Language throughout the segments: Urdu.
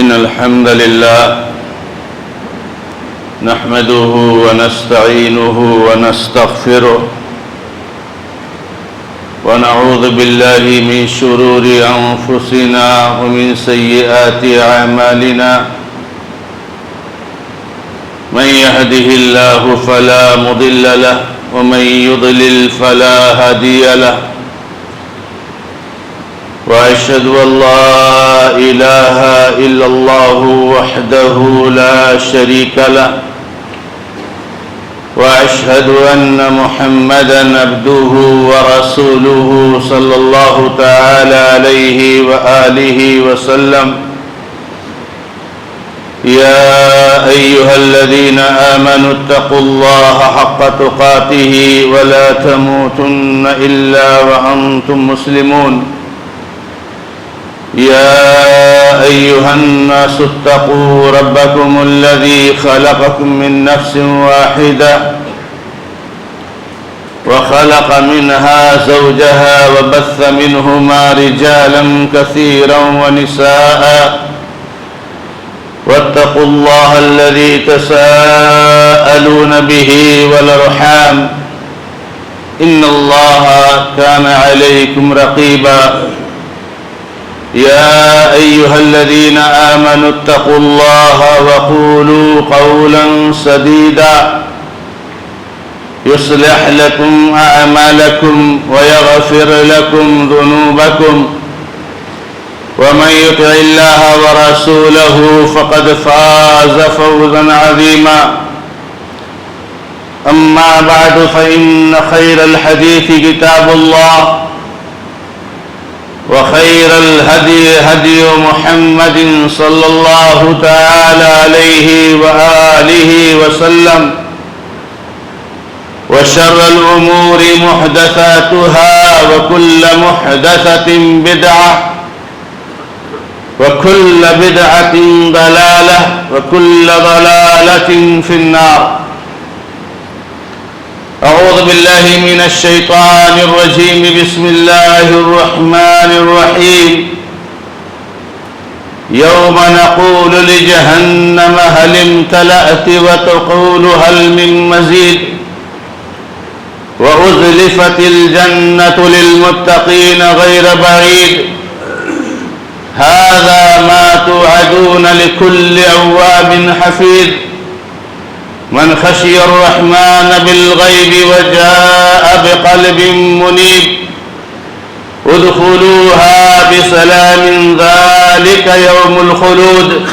إن الحمد لله نحمده ونستعينه ونستغفره ونعوذ بالله من شرور أنفسنا ومن سيئات أعمالنا من يهده الله فلا مضل له ومن يضلل فلا هادي له وأشهد أن لا إله إلا الله وحده لا شريك له وأشهد أن محمدًا عبده ورسوله صلى الله تعالى عليه وآله وسلم يا أيها الذين آمنوا اتقوا الله حق تقاته ولا تموتن إلا وأنتم مسلمون يا أيها الناس اتقوا ربكم الذي خلقكم من نفس واحدة وخلق منها زوجها وبث منهما رجالا كثيرا ونساء واتقوا الله الذي تساءلون به والأرحام إن الله كان عليكم رقيبا يا أيها الذين آمنوا اتقوا الله وقولوا قولا سديدا يصلح لكم أعمالكم ويغفر لكم ذنوبكم ومن يطع الله ورسوله فقد فاز فوزا عظيما أما بعد فإن خير الحديث كتاب الله وخير الهدي هدي محمد صلى الله تعالى عليه وآله وسلم وشر الأمور محدثاتها وكل محدثة بدعة وكل بدعة ضلالة وكل ضلالة في النار أعوذ بالله من الشيطان الرجيم بسم الله الرحمن الرحيم يوم نقول لجهنم هل امتلأت وتقول هل من مزيد وأزلفت الجنة للمتقين غير بعيد هذا ما توعدون لكل أواب حفيظ من خشي الرحمن بالغيب وجاء بقلب منيب ادخلوها بسلام ذلك يوم الخلود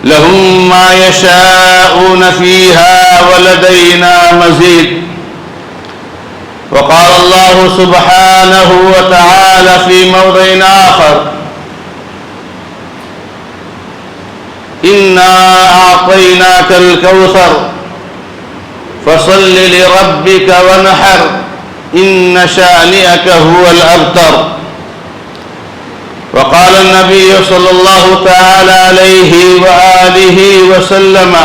لهم ما يشاءون فيها ولدينا مزيد وقال الله سبحانه وتعالى في موضع آخر إنا أعطيناك الكوثر فصل لربك وانحر إن شانئك هو الأبتر وقال النبي صلى الله تعالى عليه وآله وسلم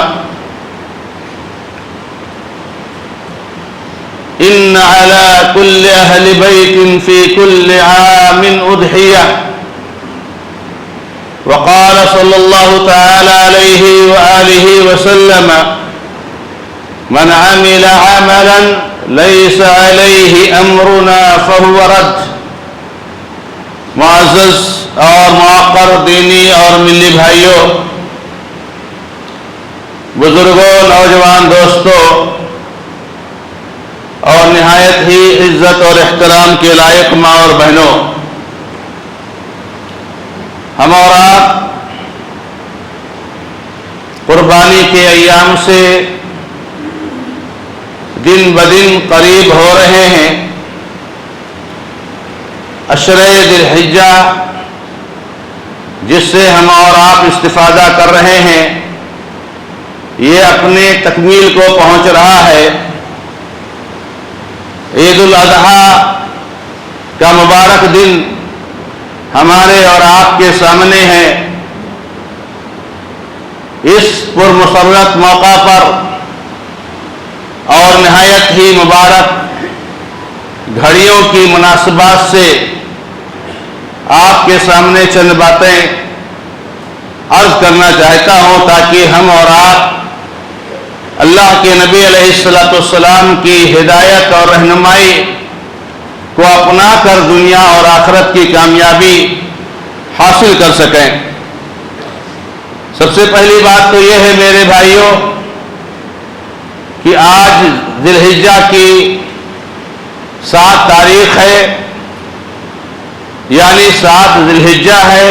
إن على كل أهل بيت في كل عام أضحية وقال صلى الله تعالى عليه وآله وسلم من عمل عملا ليس عليه أمرنا فهو رد معزز اور معقر دینی اور ملی بھائیوں، بزرگوں، نوجوان دوستوں اور نہایت ہی عزت اور احترام کے لائق ماں اور بہنوں، ہم اور آپ قربانی کے ایام سے دن بدن قریب ہو رہے ہیں۔ عشرہ ذی الحجہ جس سے ہم اور آپ استفادہ کر رہے ہیں، یہ اپنے تکمیل کو پہنچ رہا ہے۔ عید الاضحیٰ کا مبارک دن ہمارے اور آپ کے سامنے ہے۔ اس پرمسرت موقع پر اور نہایت ہی مبارک گھڑیوں کی مناسبات سے آپ کے سامنے چند باتیں عرض کرنا چاہتا ہوں تاکہ ہم اور آپ اللہ کے نبی علیہ الصلوۃ والسلام کی ہدایت اور رہنمائی کو اپنا کر دنیا اور آخرت کی کامیابی حاصل کر سکیں۔ سب سے پہلی بات تو یہ ہے میرے بھائیوں کہ آج ذی الحجہ کی 7 تاریخ ہے، یعنی 7 ذی الحجہ ہے۔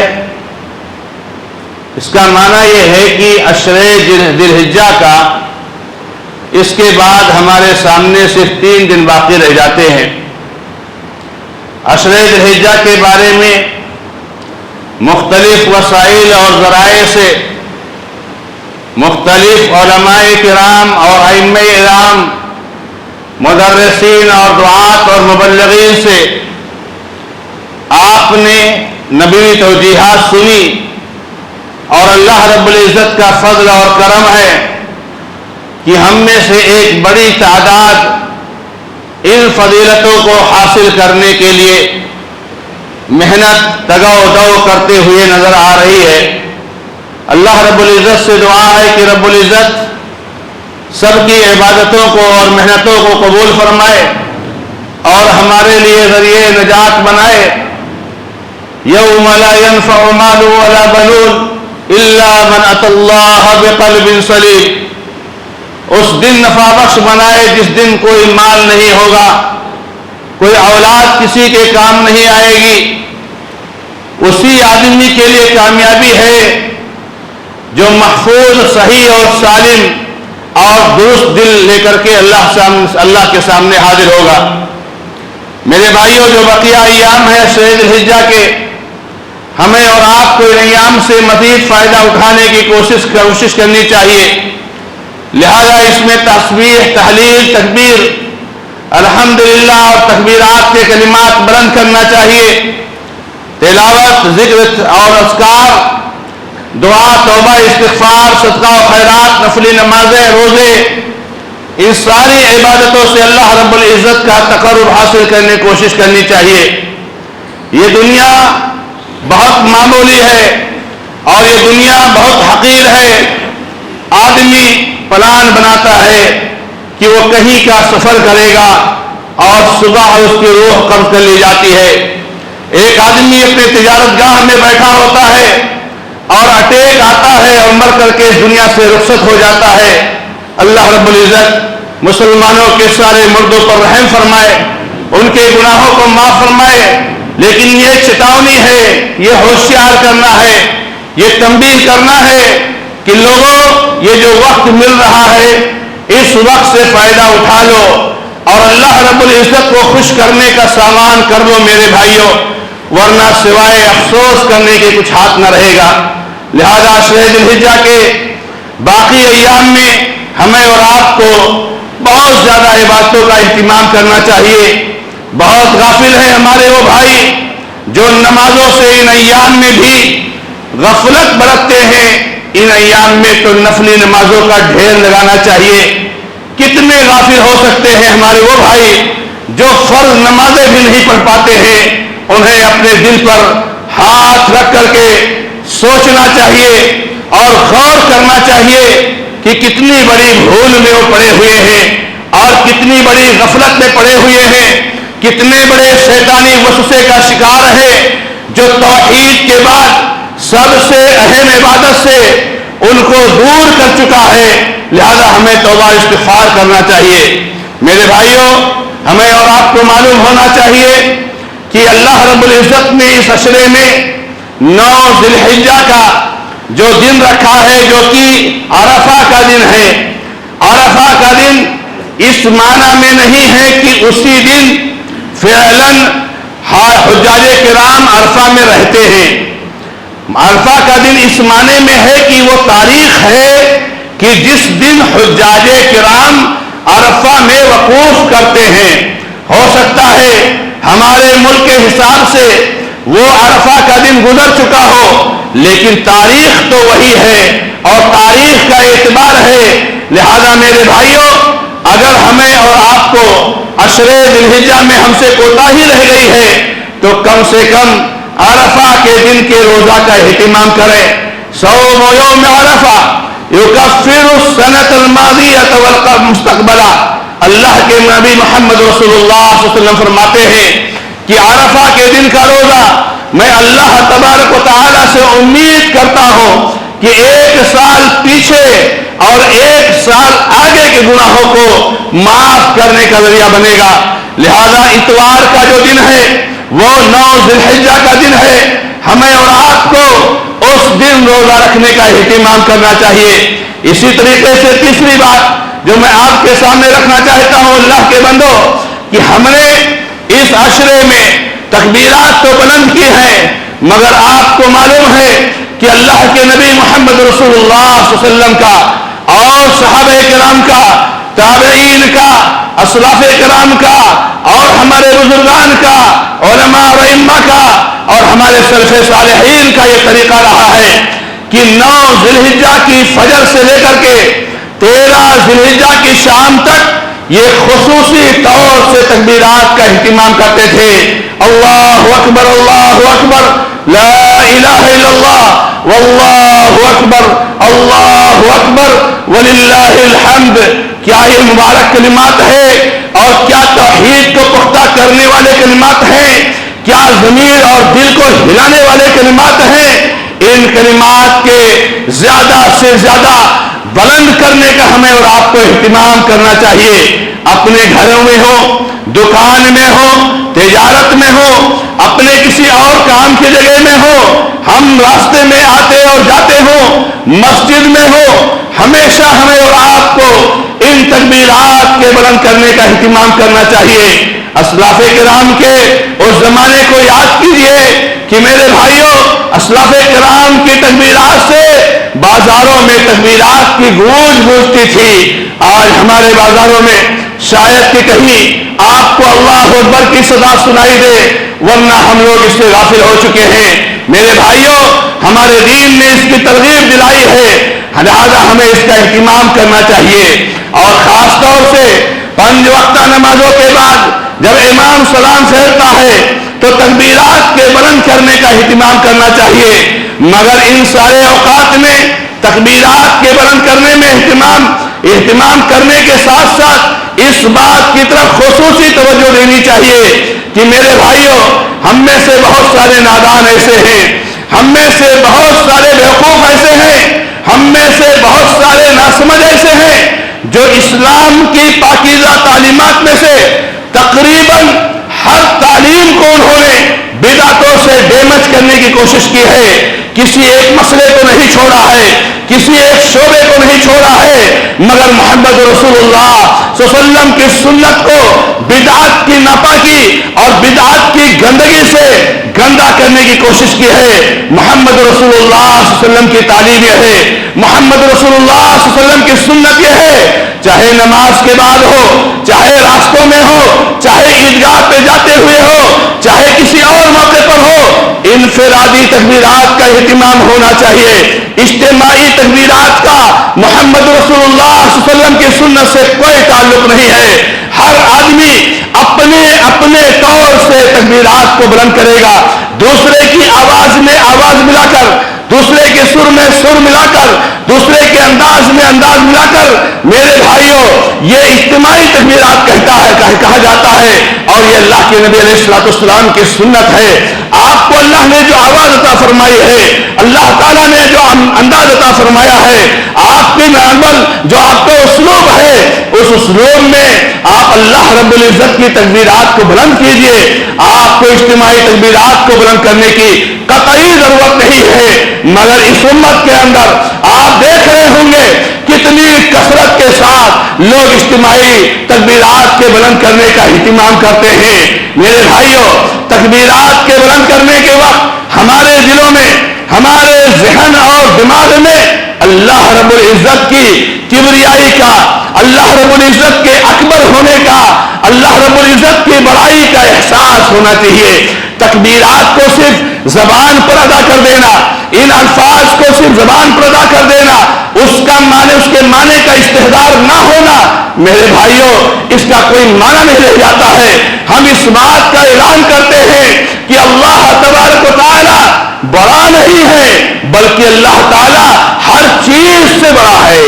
اس کا معنی یہ ہے کہ عشرے ذی الحجہ کا اس کے بعد ہمارے سامنے صرف 3 دن باقی رہ جاتے ہیں۔ عشرے ذی الحجہ کے بارے میں مختلف وسائل اور ذرائع سے مختلف علماء کرام اور ائمہ اعلام، مدرسین اور دعات اور مبلغین سے آپ نے نبوی توجیہات سنی، اور اللہ رب العزت کا فضل اور کرم ہے کہ ہم میں سے ایک بڑی تعداد ان فضیلتوں کو حاصل کرنے کے لیے محنت تگا و دو کرتے ہوئے نظر آ رہی ہے۔ اللہ رب العزت سے دعا ہے کہ رب العزت سب کی عبادتوں کو اور محنتوں کو قبول فرمائے اور ہمارے لیے ذریعہ نجات بنائے۔ یوم لا ينفع مال ولا بنون الا من اتى الله بقلب سلیم، اس دن نفع بخش بنائے جس دن کوئی مال نہیں ہوگا، کوئی اولاد کسی کے کام نہیں آئے گی۔ اسی آدمی کے لیے کامیابی ہے جو محفوظ، صحیح اور سالم اور درست دل لے کر کے اللہ کے سامنے حاضر ہوگا۔ میرے بھائیوں، جو بقیہ ایام ہے عشرے ذی الحجہ کے، ہمیں اور آپ کو ان ایام سے مزید فائدہ اٹھانے کی کوشش کرنی چاہیے۔ لہذا اس میں تسبیح، تحلیل، تکبیر، الحمدللہ اور تکبیرات کے کلمات بلند کرنا چاہیے۔ تلاوت، ذکر اور اذکار، دعا، توبہ، استغفار، صدقہ و خیرات، نفلی نمازیں، روزے، ان ساری عبادتوں سے اللہ رب العزت کا تقرب حاصل کرنے کی کوشش کرنی چاہیے۔ یہ دنیا بہت معمولی ہے اور یہ دنیا بہت حقیر ہے۔ آدمی پلان بناتا ہے کہ وہ کہیں کا سفر کرے گا اور صبح اس کی روح قبض کر لی جاتی ہے۔ ایک آدمی اپنے تجارت گاہ میں بیٹھا ہوتا ہے اور اٹیک آتا ہے اور مر کر کے اس دنیا سے رخصت ہو جاتا ہے۔ اللہ رب العزت مسلمانوں کے سارے مردوں پر رحم فرمائے، ان کے گناہوں کو معاف فرمائے، لیکن یہ چتاونی ہے، یہ ہوشیار کرنا ہے، یہ تنبیہ کرنا ہے کہ لوگوں یہ جو وقت مل رہا ہے اس وقت سے فائدہ اٹھا لو اور اللہ رب العزت کو خوش کرنے کا سامان کر لو میرے بھائیوں، ورنہ سوائے افسوس کرنے کے کچھ ہاتھ نہ رہے گا۔ لہذا عشرے ذی الحجہ کے باقی ایام میں ہمیں اور آپ کو بہت زیادہ عبادتوں کا اہتمام کرنا چاہیے۔ بہت غافل ہیں ہمارے وہ بھائی جو نمازوں سے ان ایام میں بھی غفلت برتتے ہیں۔ ان ایام میں تو نفلی نمازوں کا ڈھیر لگانا چاہیے۔ کتنے غافل ہو سکتے ہیں ہمارے وہ بھائی جو فرض نمازیں بھی نہیں پڑھ پاتے ہیں؟ انہیں اپنے دل پر ہاتھ رکھ کر کے سوچنا چاہیے اور غور کرنا چاہیے کہ کتنی بڑی بھول میں وہ پڑے ہوئے ہیں اور کتنی بڑی غفلت میں پڑے ہوئے ہیں، کتنے بڑے شیطانی وسوسے کا شکار ہے جو توحید کے بعد سب سے اہم عبادت سے ان کو دور کر چکا ہے۔ لہذا ہمیں توبہ استغفار کرنا چاہیے۔ میرے بھائیوں، ہمیں اور آپ کو معلوم ہونا چاہیے کہ اللہ رب العزت نے اس عشرے میں 9 ذی الحجہ کا جو دن رکھا ہے جو کہ عرفہ کا دن ہے۔ عرفہ کا دن اس معنی میں نہیں ہے کہ اسی دن فعلاً حجاج کرام عرفہ میں رہتے ہیں۔ عرفہ کا دن اس معنی میں ہے کہ وہ تاریخ ہے کہ جس دن حجاج کرام عرفہ میں وقوف کرتے ہیں۔ ہو سکتا ہے ہمارے ملک کے حساب سے وہ عرفہ کا دن گزر چکا ہو، لیکن تاریخ تو وہی ہے اور تاریخ کا اعتبار ہے۔ لہذا میرے بھائیوں، اگر ہمیں اور آپ کو عشرے ذی الحجہ میں ہم سے کوتاہی رہ گئی ہے تو کم سے کم عرفہ کے دن کے روزہ کا اہتمام کریں۔ صوم یوم عرفہ یکفر السنۃ الماضیۃ والمستقبلہ. اللہ کے نبی محمد رسول اللہ صلی اللہ علیہ وسلم فرماتے ہیں کہ عرفہ کے دن کا روزہ میں اللہ تبارک و تعالی سے امید کرتا ہوں کہ ایک سال پیچھے اور ایک سال آگے کے گناہوں کو معاف کرنے کا ذریعہ بنے گا. لہذا اتوار کا جو دن ہے وہ 9 ذی الحجہ کا دن ہے. ہمیں اور آپ کو اس دن روزہ رکھنے کا اہتمام کرنا چاہیے. اسی طریقے سے تیسری بات جو میں آپ کے سامنے رکھنا چاہتا ہوں اللہ کے بندو، کہ ہم نے اس عشرے میں تکبیرات تو بلند کی ہیں، مگر آپ کو معلوم ہے کہ اللہ کے نبی محمد رسول اللہ صلی اللہ علیہ وسلم کا اور صحابہ کرام کا، تابعین کا، اسلاف کرام کا اور ہمارے بزرگان کا، علماء اور ائمہ کا اور ہمارے سلف صالحین کا یہ طریقہ رہا ہے کہ 9 ذی الحجہ کی فجر سے لے کر کے 13 ذی الحجہ کی شام تک یہ خصوصی طور سے تکبیرات کا اہتمام کرتے تھے. اللہ اکبر، اللہ اکبر، لا الہ الا اللہ، واللہ اکبر، اللہ اکبر، وللہ الحمد. کیا یہ مبارک کلمات ہے اور کیا توحید کو پختہ کرنے والے کلمات ہیں، کیا ضمیر اور دل کو ہلانے والے کلمات ہیں. ان کلمات کے زیادہ سے زیادہ بلند کرنے کا ہمیں اور آپ کو اہتمام کرنا چاہیے. اپنے گھروں میں ہو، دکان میں ہو، تجارت میں ہو، اپنے کسی اور کام کی جگہ میں ہو، ہم راستے میں آتے اور جاتے ہو، مسجد میں ہو، ہمیشہ ہمیں اور آپ کو ان تکبیرات کے بلند کرنے کا اہتمام کرنا چاہیے. اسلاف کرام کے اس زمانے کو یاد کیجئے کہ میرے بھائیوں، اسلاف کرام کی تکبیرات سے بازاروں میں تکبیرات کی گونج گونجتی تھی. آج ہمارے بازاروں میں شاید کہ کہیں آپ کو اللہ اکبر کی صدا سنائی دے، ورنہ ہم لوگ اس سے غافل ہو چکے ہیں. میرے بھائیوں، ہمارے دین نے اس کی ترغیب دلائی ہے، لہذا ہمیں اس کا اہتمام کرنا چاہیے. اور خاص طور سے 5 وقتہ نمازوں کے بعد جب امام سلام پھیرتا ہے تو تکبیرات کے بلند کرنے کا اہتمام کرنا چاہیے. مگر ان سارے اوقات میں تکبیرات کے بلند کرنے میں اہتمام کرنے کے ساتھ ساتھ اس بات کی طرف خصوصی توجہ دینی چاہیے کہ میرے بھائیوں، ہم میں سے بہت سارے نادان ایسے ہیں، ہم میں سے بہت سارے بیوقوف ایسے ہیں، ہم میں سے بہت سارے ناسمجھ ایسے ہیں جو اسلام کی پاکیزہ تعلیمات میں سے تقریباً ہر تعلیم کو انہوں نے بدعتوں سے ڈیمیج کرنے کی کوشش کی ہے. کسی ایک مسئلے کو نہیں چھوڑا ہے، کسی ایک شعبے کو نہیں چھوڑا ہے، مگر محمد رسول اللہ صلی اللہ علیہ وسلم کی سنت کو بدعت کی ناپاکی اور بدعت کی گندگی سے گندا کرنے کی کوشش کی ہے. محمد رسول اللہ صلی اللہ علیہ وسلم کی تعلیم یہ ہے، محمد رسول اللہ صلی اللہ علیہ وسلم کی سنت یہ ہے، چاہے نماز کے بعد ہو، چاہے راستوں میں ہو، چاہے عیدگاہ پہ جاتے ہوئے ہو، چاہے کسی اور موقع پر ہو، انفرادی تکبیرات کا اہتمام ہونا چاہیے. اجتماعی تکبیرات کا محمد رسول اللہ صلی اللہ علیہ وسلم کی سنت سے کوئی تعلق نہیں ہے. ہر آدمی اپنے اپنے طور سے تکبیرات کو بلند کرے گا، دوسرے کی آواز میں آواز ملا کر، دوسرے کے سر میں سر ملا کر، دوسرے کے انداز میں انداز ملا کر. میرے بھائیوں، یہ اجتماعی تکبیرات کہا جاتا ہے اور یہ اللہ کے نبی علیہ الصلوۃ والسلام کی سنت ہے. آپ کو اللہ نے جو آواز عطا فرمائی ہے، اللہ تعالیٰ نے جو انداز عطا فرمایا ہے، آپ کے عمل جو آپ کا اسلوب ہے، اس اسلوب میں آپ اللہ رب العزت کی تکبیرات کو بلند کیجئے. آپ کو اجتماعی تکبیرات کو بلند کرنے کی قطعی ضرورت نہیں ہے، مگر اس امت کے اندر آپ دیکھ رہے ہوں گے کتنی کثرت کے ساتھ لوگ اجتماعی تکبیرات کے بلند کرنے کا اہتمام کرتے ہیں. میرے بھائیوں، تکبیرات کے بلند کرنے کے وقت ہمارے دلوں میں، ہمارے ذہن اور دماغ میں اللہ رب العزت کی کبریائی کا، اللہ رب العزت کے اکبر ہونے کا، اللہ رب العزت کی بڑائی کا احساس ہونا چاہیے. تکبیرات کو صرف زبان پر ادا کر دینا، ان الفاظ کو صرف زبان پر ادا کر دینا، اس کے معنی کا استحضار نہ ہونا، میرے بھائیوں اس کا کوئی معنی نہیں رہ جاتا ہے۔ ہم اس بات کا اعلان کرتے ہیں کہ اللہ تبارک و تعالی بڑا نہیں ہے، بلکہ اللہ تعالی ہر چیز سے بڑا ہے،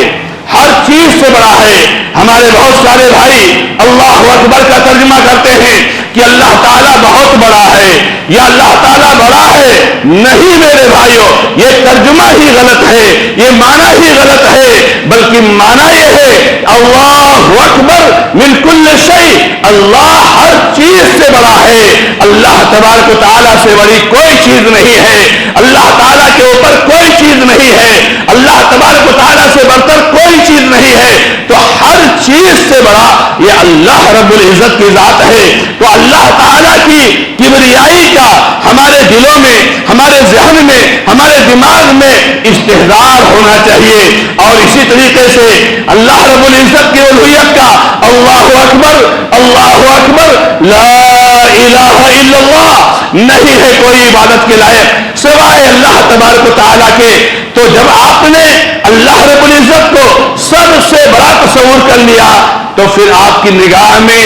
ہر چیز سے بڑا ہے۔ ہمارے بہت سارے بھائی اللہ اکبر کا ترجمہ کرتے ہیں کہ اللہ تعالیٰ بہت بڑا ہے یا اللہ تعالیٰ بڑا ہے۔ نہیں میرے بھائیوں، یہ ترجمہ ہی غلط ہے، یہ معنی ہی غلط ہے، بلکہ معنی یہ ہے اللہ اکبر من کل شیء، اللہ ہر چیز سے بڑا ہے۔ اللہ تبارک و تعالیٰ سے بڑی کوئی چیز نہیں ہے، اللہ تعالیٰ کے اوپر کوئی چیز نہیں ہے، اللہ تبارک و تعالیٰ سے بڑھ کر کوئی چیز نہیں ہے۔ تو ہر چیز سے بڑا یہ اللہ رب العزت کی ذات ہے۔ تو اللہ تعالیٰ کی کبریائی کا ہمارے دلوں میں، ہمارے ذہن میں، ہمارے دماغ میں استحضار ہونا چاہیے، اور اسی طریقے سے اللہ رب العزت کی الوہیت کا اللہ اکبر، اللہ اکبر، لا الہ الا اللہ، نہیں ہے کوئی عبادت کے لائق سوائے اللہ تبارک و تعالیٰ کے۔ تو جب آپ نے اللہ رب العزت کو سب سے بڑا تصور کر لیا تو پھر آپ کی نگاہ میں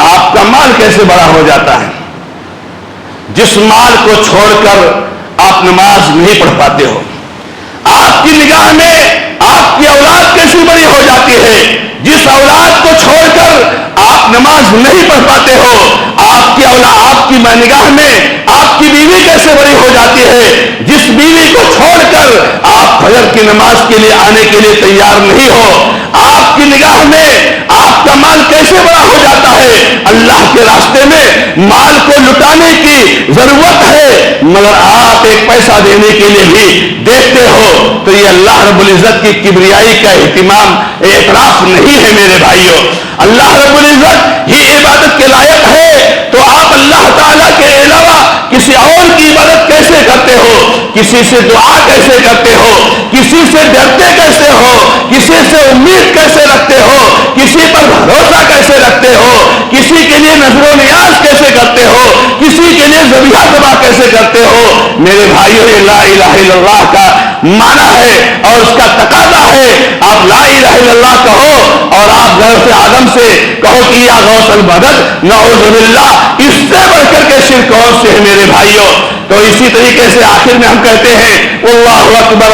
آپ کا مال کیسے بڑا ہو جاتا ہے؟ جس مال کو چھوڑ کر آپ نماز نہیں پڑھ پاتے ہو، آپ کی نگاہ میں آپ کی اولاد کیسی بڑی ہو جاتی ہے؟ جس اولاد کو چھوڑ کر آپ نماز نہیں پڑھ پاتے ہو، آپ کی اولاد، آپ کی نگاہ میں آپ کی بیوی کیسے بڑی ہو جاتی ہے؟ جس بیوی کو چھوڑ کر آپ فجر کی نماز کے لیے آنے کے لیے تیار نہیں ہو، آپ کی نگاہ میں آپ کا مال کیسے بڑا ہو جاتا ہے؟ اللہ کے راستے میں مال کو لٹانے کی ضرورت ہے مگر آپ ایک پیسہ دینے کے لیے بھی دیکھتے ہو، تو یہ اللہ رب العزت کی کبریائی کا اہتمام، اعتراف نہیں ہے میرے بھائیوں۔ اللہ رب العزت ہی عبادت کے لائق ہے، تو آپ اللہ تعالیٰ کے علاوہ کسی اور کی عبادت کیسے کرتے ہو؟ کسی سے دعا کیسے کرتے ہو؟ کسی سے ڈرتے کیسے ہو؟ کسی سے امید کیسے رکھتے ہو؟ کسی پر بھروسہ کیسے رکھتے ہو؟ کسی کے لیے نظر و نیاز کیسے کرتے ہو؟ کسی کے لیے ذبیحہ ذبح کیسے کرتے ہو؟ میرے بھائیوں، یہ لا الہ الا اللہ کا معنی ہے اور اس کا تقاضا ہے۔ آپ لا الہ الا اللہ کہو اور آپ غوث اعظم سے کہو کہ یا غوث المدد، نعوذ باللہ، اس سے بڑھ کر کے شرک کون سے ہے میرے بھائیوں؟ تو اسی طریقے سے آخر میں ہم کہتے ہیں اللہ اکبر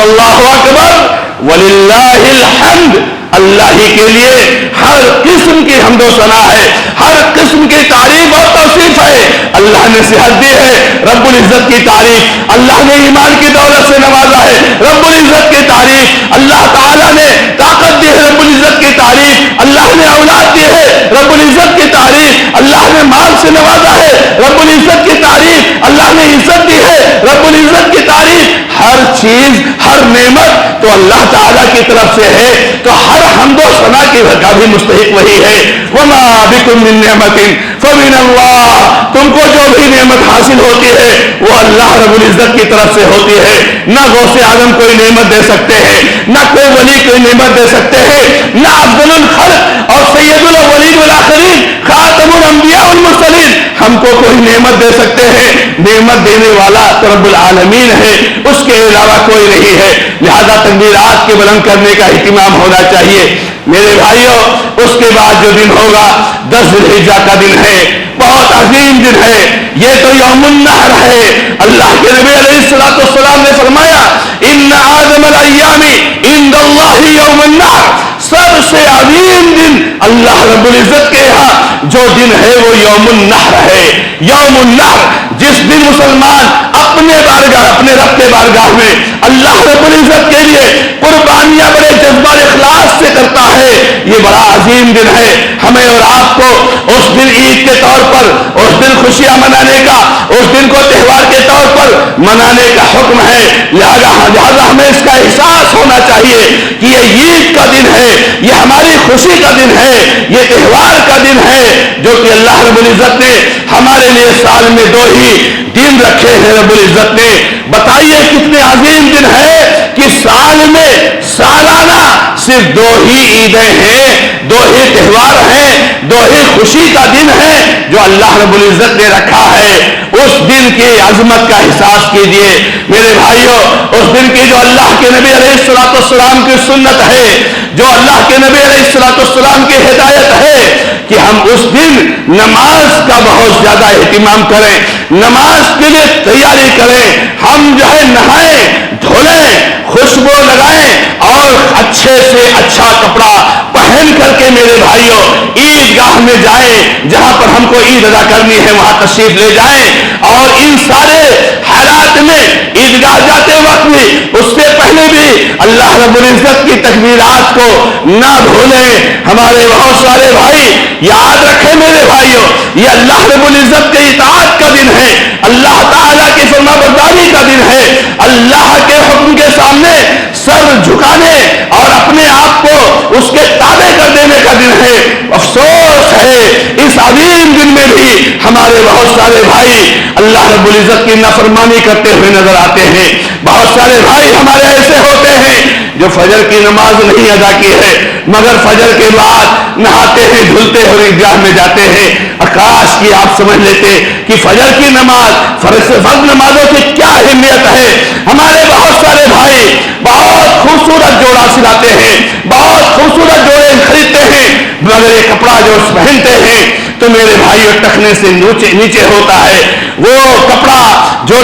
وللہ الحمد، اللہ ہی کے لیے ہر قسم کی حمد و ثنا ہے، ہر قسم کی تعریف اور توصیف ہے۔ اللہ نے صحت دی ہے، رب العزت کی تعریف، اللہ نے ایمان کی دولت سے نوازا ہے، رب العزت کی تعریف، اللہ تعالیٰ نے طاقت دی ہے، رب العزت کی تعریف، اللہ نے اولاد دی ہے، رب العزت کی تعریف، اللہ نے مال سے نوازا ہے، رب العزت کی تعریف، اللہ نے عزت دی ہے، رب العزت کی تعریف، ہر چیز، ہر نعمت تو اللہ تعالیٰ کی طرف سے ہے، تو ہر حمد و ثنا کا بھی مستحق وہی ہے۔ وما بکم من نعمت فمن اللہ، تم کو جو بھی نعمت حاصل ہوتی ہے وہ اللہ رب العزت کی طرف سے ہوتی ہے۔ نہ غوث اعظم کوئی نعمت دے سکتے ہیں، نہ کوئی ولی کوئی نعمت دے سکتے ہیں، نہ افضل الخلق اور سید الاولین والآخرین خاتم الانبیاء والمرسلین ہم کو کوئی نعمت دے سکتے ہیں۔ نعمت دینے والا تو رب العالمین ہے، اس کے علاوہ کوئی نہیں ہے، لہذا تکبیرات کے بلند کرنے کا اہتمام ہونا چاہیے میرے بھائیوں۔ اس کے بعد جو دن ہوگا 10 ذی الحجہ کا دن ہے، بہت عظیم دن ہے، یہ تو یوم النحر ہے۔ اللہ کے نبی علیہ السلام نے فرمایا ان اعظم الایام عند اللہ یوم النحر، سب سے عظیم دن اللہ رب العزت کے یہاں جو دن ہے وہ یوم النحر ہے۔ یوم النحر، جس دن مسلمان اپنے بارگاہ، اپنے رب کے بارگاہ میں اللہ رب العزت کے لیے قربانیاں بڑے جذبہ اخلاص سے کرتا ہے، یہ بڑا عظیم دن ہے۔ ہمیں اور آپ کو اس دن عید کے طور پر، اس دن خوشیاں منانے کا، اس دن کو تہوار کے طور پر منانے کا حکم ہے، لہذا ہمیں اس کا احساس ہونا چاہیے کہ یہ عید کا دن ہے، یہ ہماری خوشی کا دن ہے، یہ تہوار کا دن ہے جو کہ اللہ رب العزت نے ہمارے لیے سال میں 2 ہی دن رکھے ہیں۔ رب العزت نے بتائیے کتنے عظیم دن ہے کہ سال میں سالانہ صرف 2 ہی عیدیں ہیں، دو ہی تہوار ہیں، دو ہی خوشی کا دن ہے جو اللہ رب العزت نے رکھا ہے. اس دن کی عظمت کا احساس کیجئے میرے بھائیوں. اس دن کی جو اللہ کے نبی علیہ السلام کی سنت ہے، جو اللہ کے نبی علیہ السلام کی ہدایت ہے کہ ہم اس دن نماز کا بہت زیادہ اہتمام کریں، نماز کے لیے تیاری کریں. ہم جو ہے نہائیں دھولیں، خوشبو لگائیں اور اچھے سے اچھا کپڑا پہن کر کے میرے بھائیوں عیدگاہ میں جائیں. جہاں پر ہم کو عید ادا کرنی ہے وہاں تشریف لے جائیں. اور ان سارے حالات میں عیدگاہ جاتے وقت بھی، اس سے پہلے بھی اللہ رب العزت کی تکبیرات کو نہ بھولیں. ہمارے بہت سارے بھائی یاد رکھیں میرے بھائیوں، یہ اللہ رب العزت کے اطاعت کا دن ہے، اللہ تعالیٰ کی فرما برداری کا دن ہے، اللہ کے حکم کے سامنے سر جھکانے اور اپنے آپ کو اس کے تابع کر دینے کا دن ہے. افسوس ہے اس عظیم دن میں بھی ہمارے بہت سارے بھائی اللہ رب العزت کی نافرمانی کرتے ہوئے نظر آتے ہیں. بہت سارے بھائی ہمارے ایسے ہوتے ہیں جو فجر کی نماز نہیں ادا کی ہے مگر فجر کے بعد نہاتے ہیں دھلتے ہوئے عیدگاہ میں جاتے ہیں. کاش کی آپ سمجھ لیتے کہ فجر کی نماز فرض نمازوں کی کیا اہمیت ہے. ہمارے بہت سارے بھائی بہت خوبصورت جوڑا سلاتے ہیں، بہت خوبصورت جوڑے خریدتے ہیں، مگر یہ کپڑا جو پہنتے ہیں تو میرے بھائیوں ٹخنے سے نیچے ہوتا ہے. وہ کپڑا جو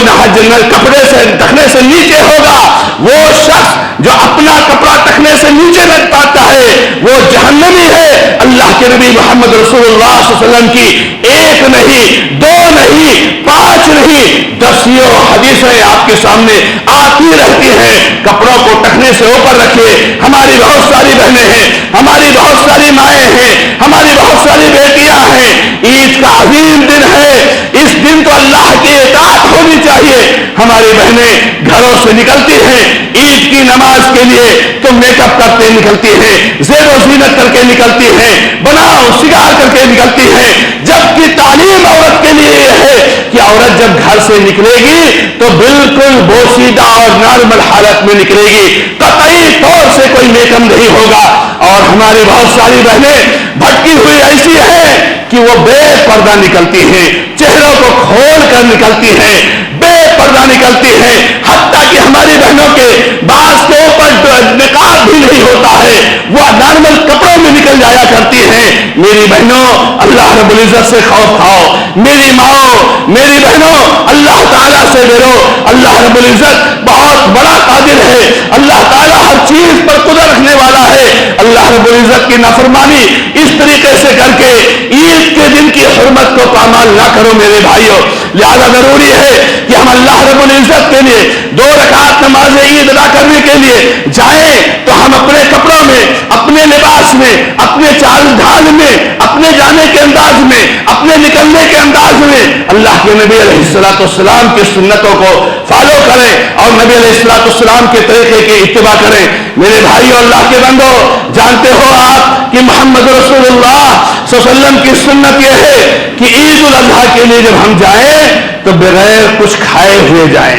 کپڑے سے ٹخنے سے نیچے ہوگا، وہ شخص جو اپنا کپڑا ٹخنے سے نیچے رکھ پاتا ہے وہ جہنمی ہے. اللہ کے نبی محمد رسول اللہ صلی اللہ علیہ وسلم کی ایک نہیں، دو نہیں، پانچ نہیں، دسیوں حدیثیں آپ کے سامنے آتی رہتی ہیں. کپڑوں کو ٹخنے سے اوپر رکھیے. ہماری بہت ساری بہنیں ہیں، ہماری بہت ساری مائیں ہیں، ہماری بہت ساری بیٹیاں ہیں. عید کا عظیم دن ہے، اس دن تو اللہ کی اطاعت ہونی چاہیے. ہماری بہنیں گھروں سے نکلتی ہیں عید کی نماز کے لیے تو میک اپ کرتے نکلتی ہیں، زیب و زینت کر کے نکلتی ہیں، بناؤ سگار کر کے نکلتی ہیں. جبکہ تعلیم عورت کے لیے یہ ہے کہ عورت جب گھر سے نکلے گی تو بالکل بوسیدہ اور نارمل حالت میں نکلے گی، قطعی طور سے کوئی میک اپ نہیں ہوگا. اور ہماری بہت ساری بہنیں بھٹکی ہوئی ایسی ہیں کہ وہ بے پردہ نکلتی ہیں، چہروں کو کھول کر نکلتی ہیں، بے پردہ نکلتی ہیں. حتیٰ کہ ہماری بہنوں کے بعض کے اوپر نقاب بھی نہیں ہوتا ہے، وہ نارمل کپڑوں میں نکل جایا کرتی ہیں. میری بہنوں اللہ رب العزت سے خوف کھاؤ، میری ماؤں میری بہنوں اللہ تعالیٰ سے ڈرو. اللہ رب العزت بہت بڑا قادر ہے، اللہ تعالیٰ ہر چیز پر قدرت رکھنے والا ہے. اللہ رب العزت کی نافرمانی اس طریقے سے کر کے عید کے دن کی حرمت کو پامال نہ کرو میرے بھائیوں. لہذا ضروری ہے کہ ہم اللہ رب العزت کے لیے 2 رکعت نماز عید ادا کرنے کے لیے جائیں تو ہم اپنے کپڑوں میں، اپنے لباس میں، اپنے چال ڈھال میں، اپنے جانے کے انداز میں، اپنے نکلنے کے انداز میں اللہ کے نبی علیہ السلام کی سنتوں کو فالو کریں اور نبی علیہ السلام کے طریقے کی اتباع کریں. میرے بھائیوں اللہ کے بندو، جانتے ہو آپ کہ محمد رسول اللہ صلی اللہ علیہ وسلم کی سنت یہ ہے کہ عید الاضحیٰ کے لیے جب ہم جائیں تو بغیر کچھ کھائے ہوئے جائیں.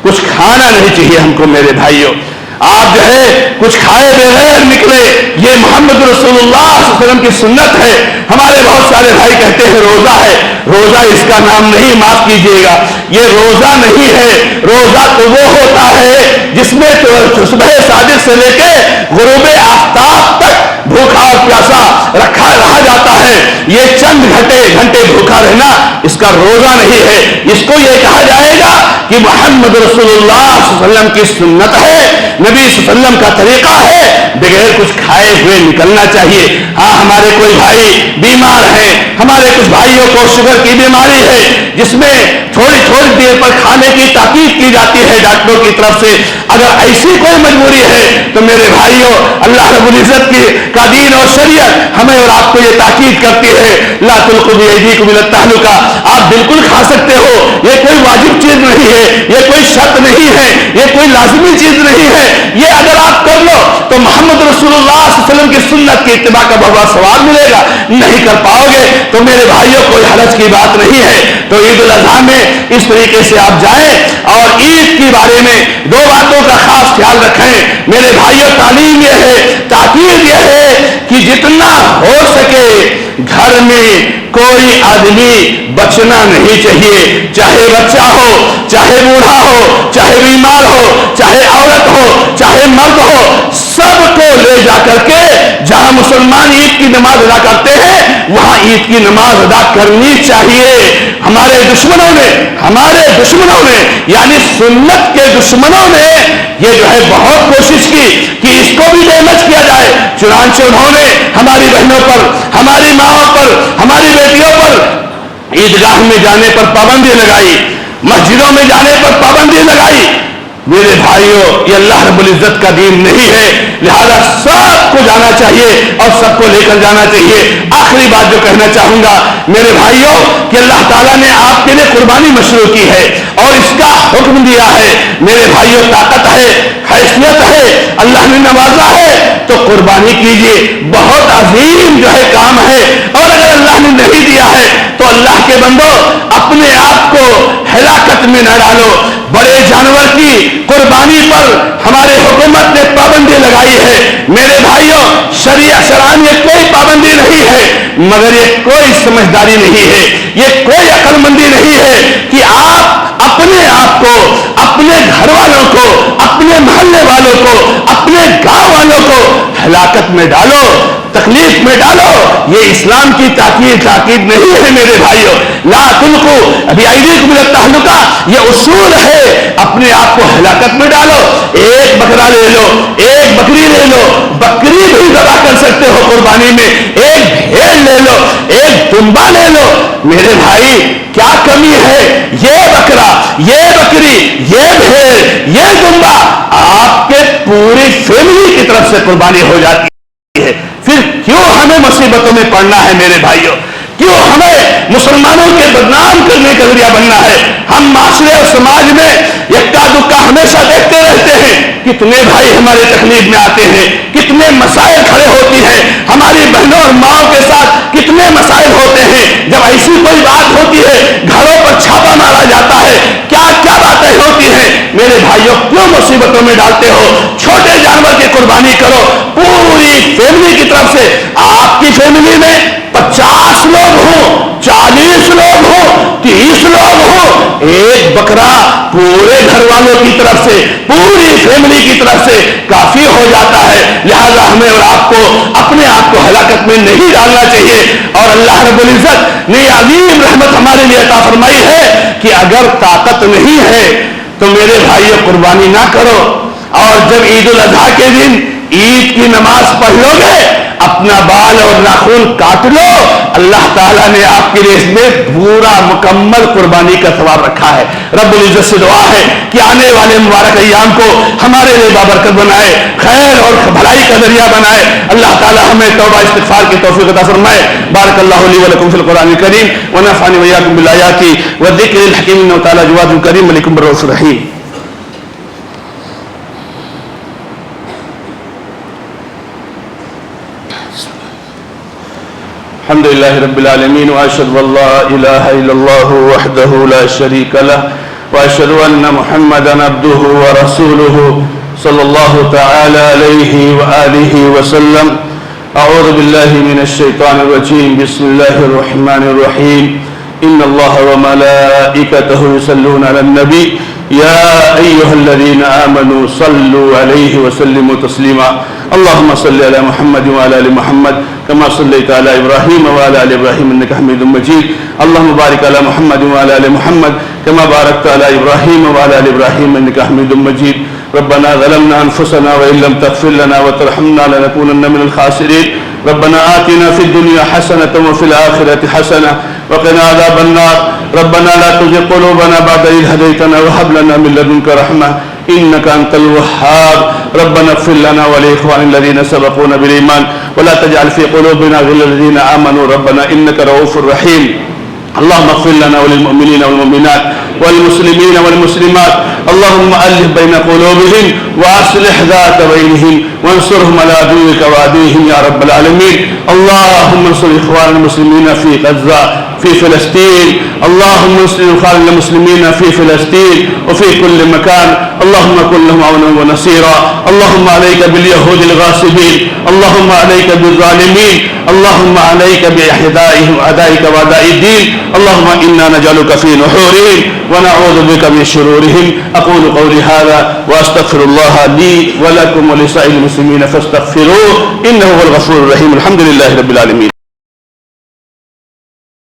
کچھ کھانا نہیں چاہیے ہم کو میرے بھائیوں. آپ جو ہے کچھ کھائے بغیر نکلے، یہ محمد رسول اللہ صلی اللہ علیہ وسلم کی سنت ہے. ہمارے بہت سارے بھائی کہتے ہیں روزہ ہے. روزہ اس کا نام نہیں، معاف کیجئے گا، یہ روزہ نہیں ہے. روزہ تو وہ ہوتا ہے جس میں صبح صادق سے لے کے غروب آفتاب تک بھوکا اور پیاسا رہا جاتا ہے. یہ چند گھنٹے بھوکا رہنا اس کا روزہ نہیں ہے. اس کو یہ کہا جائے گا کہ محمد رسول اللہ صلی اللہ علیہ وسلم کی سنت ہے، نبی صلی اللہ علیہ وسلم کا طریقہ ہے، بغیر کچھ کھائے ہوئے نکلنا چاہیے. ہاں ہمارے کوئی بھائی بیمار ہیں، ہمارے کچھ بھائیوں کو شوگر کی بیماری ہے جس میں تھوڑی دیر پر کھانے کی تاکید کی جاتی ہے ڈاکٹروں کی طرف سے. اگر ایسی کوئی مجبوری ہے تو میرے بھائیوں اللہ رب العزت کا دین اور شریعت ہمیں اور آپ کو یہ تاکید کرتی ہے لا تلقوا بأیدیکم الی التہلکہ. آپ بالکل کھا سکتے ہو، یہ کوئی واجب چیز نہیں ہے، یہ کوئی شرط نہیں ہے، یہ کوئی لازمی چیز نہیں ہے. یہ اگر آپ کر لو تو محمد رسول اللہ صلی اللہ علیہ وسلم کی سنت کی اتباع کا بہت بڑا ثواب ملے گا. نہیں کر پاؤ گے تو میرے بھائیوں کوئی حرج کی بات نہیں ہے. تو عید الاضحیٰ میں اس طریقے سے آپ جائیں اور عید کے بارے میں 2 باتوں کا خاص خیال رکھیں میرے بھائیوں. تعلیم یہ ہے، تاکید یہ ہے کہ جتنا ہو سکے گھر میں کوئی آدمی بچنا نہیں چاہیے، چاہے بچہ ہو، چاہے بوڑھا ہو، چاہے بیمار ہو، چاہے عورت ہو، چاہے مرد ہو، سب کو لے جا کر کے جہاں مسلمان عید کی نماز ادا کرتے ہیں وہاں عید کی نماز ادا کرنی چاہیے۔ ہمارے دشمنوں نے یعنی سنت کے دشمنوں نے یہ جو ہے بہت کوشش کی کہ اس کو بھی ڈیمیج کیا جائے، چنانچہ انہوں نے ہماری بہنوں پر، ہماری ماؤں پر، ہماری بیٹیوں پر عیدگاہ میں جانے پر پابندی لگائی، مسجدوں میں جانے پر پابندی لگائی۔ میرے بھائیوں، یہ اللہ رب العزت کا دین نہیں ہے، لہذا سب کو جانا چاہیے اور سب کو لے کر جانا چاہیے۔ آخری بات جو کہنا چاہوں گا میرے بھائیوں کہ اللہ تعالیٰ نے آپ کے لیے قربانی مشروع کی ہے اور اس کا حکم دیا ہے۔ میرے بھائیوں، طاقت ہے، حیثیت ہے، اللہ نے نوازا ہے تو قربانی کیجیے، بہت عظیم جو ہے کام ہے۔ اور اگر اللہ نے نہیں دیا ہے تو اللہ کے بندو اپنے آپ کو ہلاکت میں نہ ڈالو۔ بڑے جانور کی قربانی پر ہمارے حکومت نے پابندی لگائی ہے۔ میرے بھائیوں، شرعاً یہ کوئی پابندی نہیں ہے، مگر یہ کوئی سمجھداری نہیں ہے، یہ کوئی عقل مندی نہیں ہے کہ آپ اپنے آپ کو، اپنے گھر والوں کو، اپنے محلے والوں کو، اپنے گاؤں والوں کو ہلاکت میں ڈالو، تکلیف میں ڈالو۔ یہ اسلام کی تاکید نہیں ہے میرے بھائیوں۔ لا تلقوا بأيديكم إلى التهلكة، یہ اصول ہے، اپنے آپ کو ہلاکت میں ڈالو۔ ایک بکرا لے لو، ایک بکری لے لو، بکری بھی ذبح کر سکتے ہو قربانی میں، ایک بھیڑ لے لو، ایک دمبا لے لو۔ میرے بھائی کیا کمی ہے؟ یہ بکرا، یہ بکری، یہ بھیڑ، یہ دمبا آپ کے پوری فیملی کی طرف سے قربانی ہو جاتی ہے۔ پھر کیوں ہمیں مصیبتوں میں پڑنا ہے میرے بھائیوں؟ کیوں ہمیں مسلمانوں کے بدنام کرنے کا ذریعہ بننا ہے؟ ہم معاشرے اور سماج میں یکا دکا ہمیشہ دیکھتے رہتے ہیں، کتنے بھائی ہمارے تکلیف میں آتے ہیں، کتنے مسائل کھڑے ہوتی ہیں، ہماری بہنوں اور ماؤں کے ساتھ کتنے مسائل ہوتے ہیں۔ جب ایسی کوئی بات ہوتی ہے گھروں پر چھاپا مارا جاتا ہے، کیا کیا باتیں ہوتی ہیں۔ میرے بھائیوں کیوں مصیبتوں میں ڈالتے ہو؟ چھوٹے جانور کی قربانی کرو پوری فیملی کی طرف سے۔ آپ کی فیملی میں 50 لوگ ہوں، 40 لوگ ہوں، 30 لوگ ہوں، ایک بکرا پورے گھر والوں کی طرف سے، پوری فیملی کی طرف سے کافی ہو جاتا ہے۔ لہذا ہمیں اور آپ کو اپنے آپ کو ہلاکت میں نہیں ڈالنا چاہیے۔ اور اللہ رب العزت نے عظیم رحمت ہمارے لیے عطا فرمائی ہے کہ اگر طاقت نہیں ہے تو میرے بھائیوں قربانی نہ کرو، اور جب عید الاضحیٰ کے دن عید کی نماز پڑھ لو گے اپنا بال اور ناخن کاٹ لو، اللہ تعالیٰ نے آپ کے لیے اس میں پورا مکمل قربانی کا ثواب رکھا ہے۔ رب العزت سے دعا ہے کہ آنے والے مبارک ایام کو ہمارے لیے بابرکت بنائے، خیر اور بھلائی کا ذریعہ بنائے۔ اللہ تعالیٰ ہمیں توبہ استغفار کی توفیق عطا فرمائے۔ بارک اللہ لی ولکم فی القرآن الکریم ونفعنی وإیاکم بالآیات والذکر الحکیم، انہ تعالیٰ جواد کریم علیکم بالرؤوف الرحیم۔ الحمد لله رب العالمين، وأشهد أن لا إله إلا الله وحده لا شريك له، وأشهد أن محمدا عبده ورسوله صلى الله تعالى عليه وآله وسلم۔ أعوذ بالله من الشيطان الرجيم، بسم الله الرحمن الرحيم، إن الله وملائكته يصلون على النبي يا أيها الذين آمنوا صلوا عليه وسلموا تسليما۔ اللهم صل على محمد وعلى آل محمد كما صليت على إبراهيم وعلى آل إبراهيم إنك حميد مجيد۔ اللهم بارك على محمد وعلى آل محمد كما باركت على إبراهيم وعلى آل إبراهيم إنك حميد مجيد۔ ربنا ظلمنا أنفسنا وإن لم تغفر لنا وترحمنا لنكونن من الخاسرين۔ ربنا آتنا في الدنيا حسنة وفي الآخرة حسنة وقنا عذاب النار۔ ربنا لا تزغ قلوبنا بعد إذ هديتنا وهب لنا من لدنك رحمة إنك أنت الوهاب۔ ربنا اغفر لنا ولإخواننا الذين سبقونا بالإيمان ولا تجعل في قلوبنا غلا للذين آمنوا ربنا إنك رؤوف رحيم۔ اللهم اغفر لنا وللمؤمنين والمؤمنات والمسلمين والمسلمات، اللهم ألف بين قلوبهم وأصلح ذات بينهم وانصرهم على عدوك وعدوهم يا رب العالمين۔ اللهم انصر إخوان المسلمين في غزة في فلسطين. اللهم انصر إخواننا المسلمين في فلسطين وفي كل مكان. اللهم كن لهم عونا ونصيرا. اللهم عليك باليهود الغاصبين، اللهم عليك بالظالمين، اللهم عليك بأعدائهم أعدائك وأعداء الدين. اللهم إنا نجعلك في نحورهم ونعوذ بك من شرورهم. أقول قولي هذا وأستغفر الله لي ولكم ولسائر المسلمين فاستغفروه إنه هو الغفور الرحيم. الحمد لله رب العالمين.